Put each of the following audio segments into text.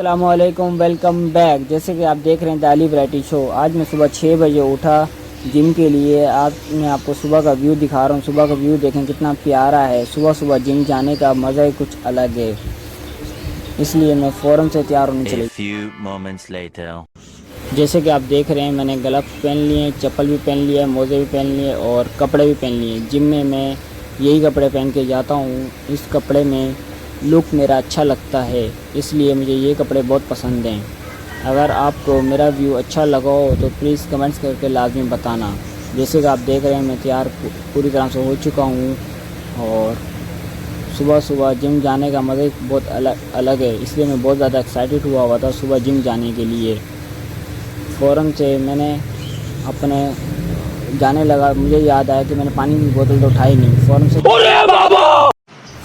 अस्सलामुअलैकुम, welcome back. जैसे कि आप देख रहे हैं दाली वैरायटी शो। आज मैं सुबह 6 बजे उठा जिम के लिए। आज मैं आपको सुबह का व्यू दिखा रहा हूँ। सुबह का व्यू देखें कितना प्यारा है। सुबह सुबह जिम जाने का मज़ा ही कुछ अलग है, इसलिए मैं फ़ौरन से तैयार होने चले। जैसे कि आप देख रहे हैं, मैंने ग्लव्स पहन लिए, चप्पल भी पहन लिया, मोज़े भी पहन लिए और कपड़े भी पहन लिए। जिम में मैं यही कपड़े पहन के जाता हूँ। इस कपड़े में लुक मेरा अच्छा लगता है, इसलिए मुझे ये कपड़े बहुत पसंद हैं। अगर आपको मेरा व्यू अच्छा लगा हो तो प्लीज़ कमेंट्स करके लाजमी बताना। जैसे कि आप देख रहे हैं, मैं तैयार पूरी तरह से हो चुका हूँ और सुबह सुबह जिम जाने का मज़ा बहुत अलग है, इसलिए मैं बहुत ज़्यादा एक्साइटेड हुआ था सुबह जिम जाने के लिए। फ़ौरन से मैंने अपने जाने लगा, मुझे याद आया कि मैंने पानी की बोतल तो उठाई नहीं।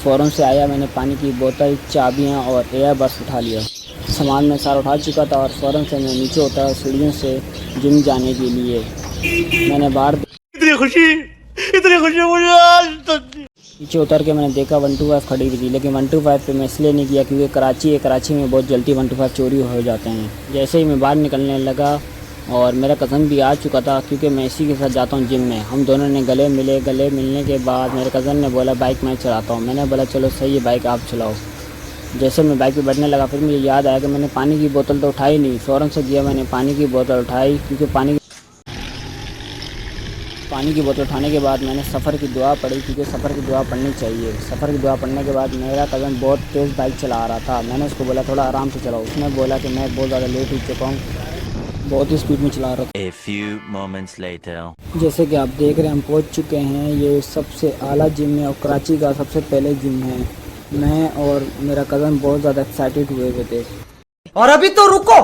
फ़ौरन से आया, मैंने पानी की बोतल, चाबियाँ और एयरबड्स उठा लिया। सामान मैं सारा उठा चुका था और फ़ौरन से मैं नीचे उतरा सीढ़ियों से जिम जाने के लिए। मैंने बाहर इतनी खुशी मुझे आज तक। नीचे उतर के मैंने देखा 125 खड़ी हुई थी, लेकिन 125 पे मैं इसलिए नहीं किया क्योंकि कराची में बहुत जल्दी 125 चोरी हो जाते हैं। जैसे ही मैं बाहर निकलने लगा और मेरा कज़न भी आ चुका था, क्योंकि मैं इसी के साथ जाता हूँ जिम में। हम दोनों ने गले मिलने के बाद मेरे कज़न ने बोला बाइक मैं चलाता हूँ। मैंने बोला चलो सही है, बाइक आप चलाओ। जैसे मैं बाइक पे बैठने लगा, फिर मुझे याद आया कि मैंने पानी की बोतल तो उठाई नहीं। फ़ौरन से गया, मैंने पानी की बोतल उठाई, क्योंकि पानी की बोतल उठाने के बाद मैंने सफ़र की दुआ पढ़ी, क्योंकि सफ़र की दुआ पढ़नी चाहिए। सफ़र की दुआ पढ़ने के बाद मेरा कज़न बहुत तेज़ बाइक चला रहा था। मैंने उसको बोला थोड़ा आराम से चलाओ। उसने बोला कि मैं बहुत ज़्यादा लेट हो चुका हूँ, बहुत ही स्पीड में चला रहा था। A few moments later. जैसे कि आप देख रहे हैं, हम पहुंच चुके हैं। ये सबसे आला जिम है और कराची का सबसे पहले जिम है। मैं और मेरा कज़न बहुत ज़्यादा एक्साइटेड हुए थे। और अभी तो रुको,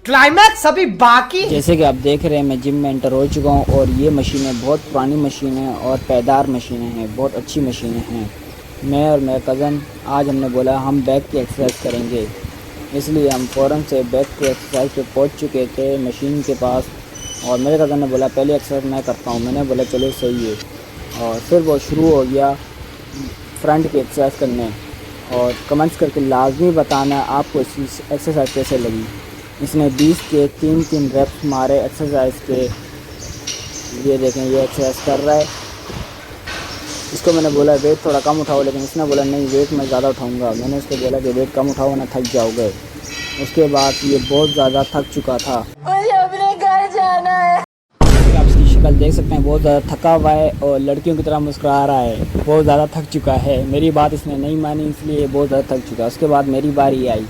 क्लाइमैक्स अभी बाकी। जैसे कि आप देख रहे हैं, मैं जिम में एंटर हो चुका हूँ और ये मशीनें बहुत पुरानी मशीनें और पायदार मशीनें हैं, बहुत अच्छी मशीनें हैं। मैं और मेरा कज़न आज हमने बोला हम बैक की एक्सरसाइज करेंगे, इसलिए हम फ़ौरन से बैक की एक्सरसाइज पे पहुंच चुके थे मशीन के पास। और मेरे कज़न ने बोला पहले एक्सरसाइज मैं करता हूं। मैंने बोला चलो सही है, और फिर वो शुरू हो गया फ्रंट की एक्सरसाइज करने। और कमेंट्स करके लाजमी बताना आपको इस एक्सरसाइज कैसे लगी। इसने 20 के 3-3 रेप्स मारे एक्सरसाइज के। ये देखें, ये एक्सरसाइज कर रहा है। इसको मैंने बोला वेट थोड़ा कम उठाओ, लेकिन इसने बोला नहीं वेट मैं ज़्यादा उठाऊंगा। मैंने उसको बोला कि वेट कम उठाओ ना थक जाओगे। उसके बाद ये बहुत ज़्यादा थक चुका था। मुझे अपने घर जाना है। आप इसकी शक्ल देख सकते हैं, बहुत ज़्यादा थका हुआ है और लड़कियों की तरह मुस्कुरा रहा है। बहुत ज़्यादा थक चुका है। मेरी बात इसने नहीं मानी, इसलिए बहुत ज़्यादा थक चुका। उसके बाद मेरी बारी आई।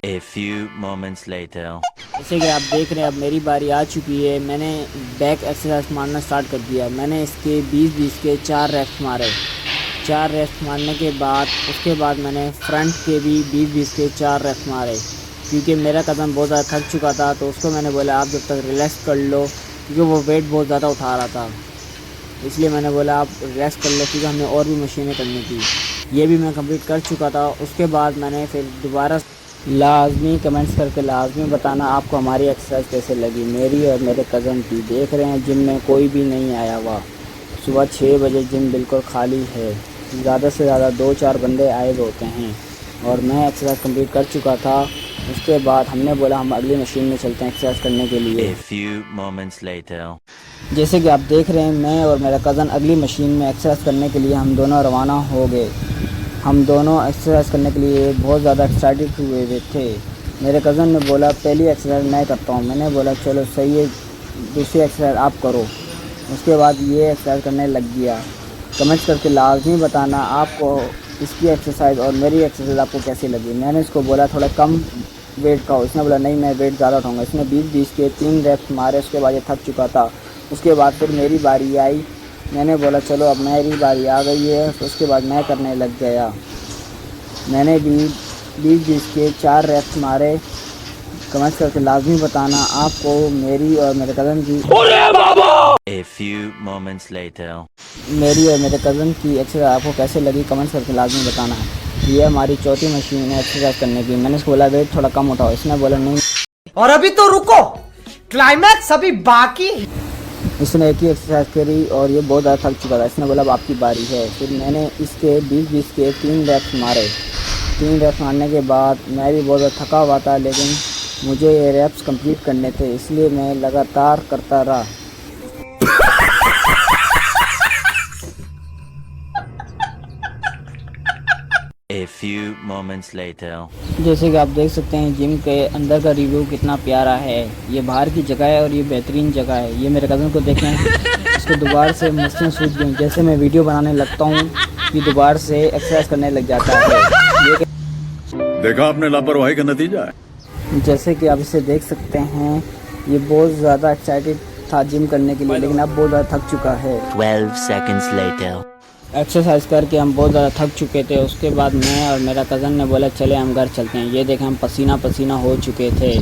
A few moments later. जैसे कि आप देख रहे हैं, अब मेरी बारी आ चुकी है। मैंने बैक एक्सरसाइज मारना स्टार्ट कर दिया। मैंने इसके 20-20 के 4 रेप्स मारे। 4 रेप्स मारने के बाद उसके बाद मैंने फ्रंट के भी 20-20 के 4 रेप्स मारे, क्योंकि मेरा कदम बहुत ज़्यादा थक चुका था। तो उसको मैंने बोला आप जब तक रिलैक्स कर लो, क्योंकि वो वेट बहुत ज़्यादा उठा रहा था। इसलिए मैंने बोला आप रिलैक्स कर लो, क्योंकि हमें और भी मशीनें करनी थी। ये भी मैं कंप्लीट कर चुका था। उसके बाद मैंने फिर दोबारा लाजमी कमेंट्स करके लाजमी बताना आपको हमारी एक्सरसाइज कैसे लगी, मेरी और मेरे कज़न की। देख रहे हैं जिम में कोई भी नहीं आया हुआ। सुबह 6 बजे जिम बिल्कुल खाली है। ज़्यादा से ज़्यादा 2-4 बंदे आए हुए होते हैं और मैं एक्सरसाइज कंप्लीट कर चुका था। उसके बाद हमने बोला हम अगली मशीन में चलते हैं एक्सरसाइज करने के लिए। A few moments later. जैसे कि आप देख रहे हैं, मैं और मेरा कज़न अगली मशीन में एक्सरसाइज करने के लिए हम दोनों रवाना हो गए। हम दोनों एक्सरसाइज करने के लिए बहुत ज़्यादा एक्साइटेड हुए थे। मेरे कज़न ने बोला पहली एक्सरसाइज मैं करता हूँ। मैंने बोला चलो सही है, दूसरी एक्सरसाइज आप करो। उसके बाद ये एक्सरसाइज करने लग गया। कमेंट्स करके लाजमी बताना आपको इसकी एक्सरसाइज और मेरी एक्सरसाइज आपको कैसी लगी। मैंने इसको बोला थोड़ा कम वेट का हो। इसने बोला नहीं मैं वेट ज़्यादा उठाऊँगा। इसने 20-20 के 3 रेप्स मारे। उसके बाद ये थक चुका था। उसके बाद फिर मेरी बारी आई। मैंने बोला चलो अब मेरी बारी आ गई है। तो उसके बाद मैं करने लग गया। मैंने भी 20-20 के 4 रेप्स मारे। कमेंट्स करके लाजमी बताना आपको मेरी और मेरे कज़न की A few moments later. मेरी और मेरे कज़न की एक्सरसाइज आपको कैसे लगी, कमेंट्स करके लाजमी बताना। ये हमारी चौथी मशीन है एक्सरसाइज करने की। मैंने उसको बोला वेट थोड़ा कम उठाओ। इसने बोला नहीं। और अभी तो रुको, क्लाइमैक्स अभी बाकी। इसने एक ही एक्सरसाइज करी और ये बहुत ज़्यादा थक चुका था। इसने बोला अब आपकी बारी है। फिर मैंने इसके 20-20 के 3 रैप्स मारे। 3 रैप्स मारने के बाद मैं भी बहुत ज़्यादा थका हुआ था, लेकिन मुझे ये रैप्स कंप्लीट करने थे, इसलिए मैं लगातार करता रहा। A few moments later. जैसे कि आप देख सकते हैं जिम के अंदर का रिव्यू कितना प्यारा है। ये बाहर की जगह है और ये बेहतरीन जगह है। ये मेरे कज़न को देखें, इसको दोबारा से मशीन सूझ गई। जैसे मैं वीडियो बनाने लगता हूँ ये दोबारा से एक्सरसाइज करने लग जाता है। ये देखा आपने लापरवाही का नतीजा है। जैसे कि आप इसे देख सकते हैं, ये बहुत ज़्यादा एक्साइटेड था जिम करने के लिए, लेकिन अब बहुत ज़्यादा थक चुका है। 12 seconds later. एक्सरसाइज करके हम बहुत ज़्यादा थक चुके थे। उसके बाद मैं और मेरा कज़न ने बोला चले हम घर चलते हैं। ये देखें हम पसीना पसीना हो चुके थे।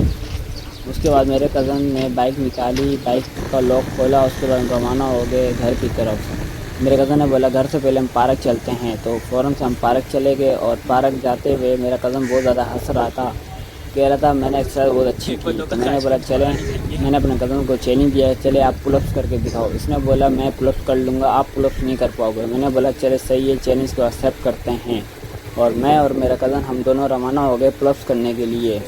उसके बाद मेरे कज़न ने बाइक निकाली, बाइक का लॉक खोला, उसके बाद हम रवाना हो गए घर की तरफ। मेरे कज़न ने बोला घर से पहले हम पार्क चलते हैं, तो फ़ौरन से हम पार्क चले गए। और पार्क जाते हुए मेरा कज़न बहुत ज़्यादा हंस रहा था, कह रहा था मैंने एक्सरसाइज बहुत अच्छी की। तो मैंने बोला चलें, मैंने अपने कज़न को चैलेंज दिया, चले आप पुलअप्स करके दिखाओ। इसने बोला मैं पुलअप्स कर लूँगा, आप पुलअप्स नहीं कर पाओगे। मैंने बोला चले सही है, चैलेंज को एक्सेप्ट करते हैं। और मैं और मेरा कज़न हम दोनों रवाना हो गए पुलअप्स करने के लिए।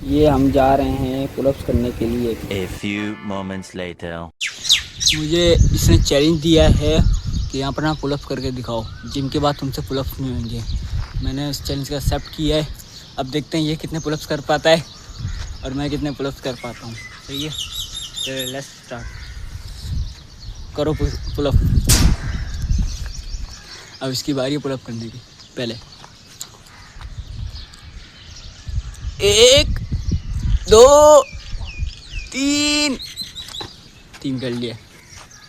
ये हम जा रहे हैं पुलअप्स करने के लिए। A few moments later. मुझे इसने चैलेंज दिया है कि यहाँ पर ना पुलअप्स करके दिखाओ, जिम के बाद तुमसे पुलअप्स नहीं होंगे। मैंने उस चैलेंज का एक्सेप्ट किया है। अब देखते हैं ये कितने पुलअप्स कर पाता है और मैं कितने पुलअप्स कर पाता हूँ। सही है, तो लेट्स स्टार्ट। करो पुलअप। अब इसकी बारी है पुलअप करने की। पहले 1 2 3 कर लिया।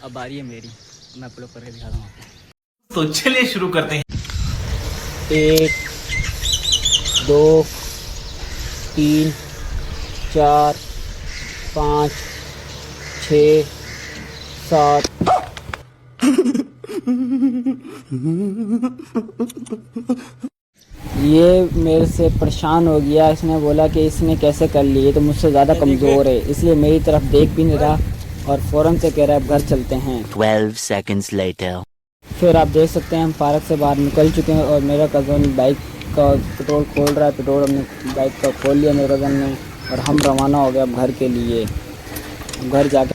अब बारी है मेरी, मैं पुलअप करके दिखाता हूँ आपको। तो चलिए शुरू करते हैं। 1 2 3 4 5 6 7। ये मेरे से परेशान हो गया। इसने बोला कि इसने कैसे कर ली, ये तो मुझसे ज़्यादा कमज़ोर है, इसलिए मेरी तरफ देख भी नहीं रहा और फ़ौरन से कह रहा है अब घर चलते हैं। 12 seconds later. फिर आप देख सकते हैं हम पार्क से बाहर निकल चुके हैं और मेरा कज़न बाइक का पेट्रोल खोल रहा है। पेट्रोल हमने बाइक का खोल लिया मेरे कज़न ने और हम रवाना हो गए अब घर के लिए। घर जाके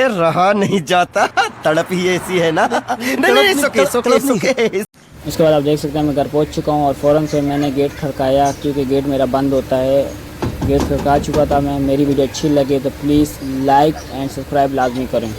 रहा नहीं जाता, तड़प ही ऐसी है ना। नहीं, सुके। उसके बाद आप देख सकते हैं मैं घर पहुंच चुका हूं और फ़ौरन से मैंने गेट खड़काया, क्योंकि गेट मेरा बंद होता है। गेट खड़का चुका था मैं। मेरी वीडियो अच्छी लगे तो प्लीज़ लाइक एंड सब्सक्राइब लाजमी करें।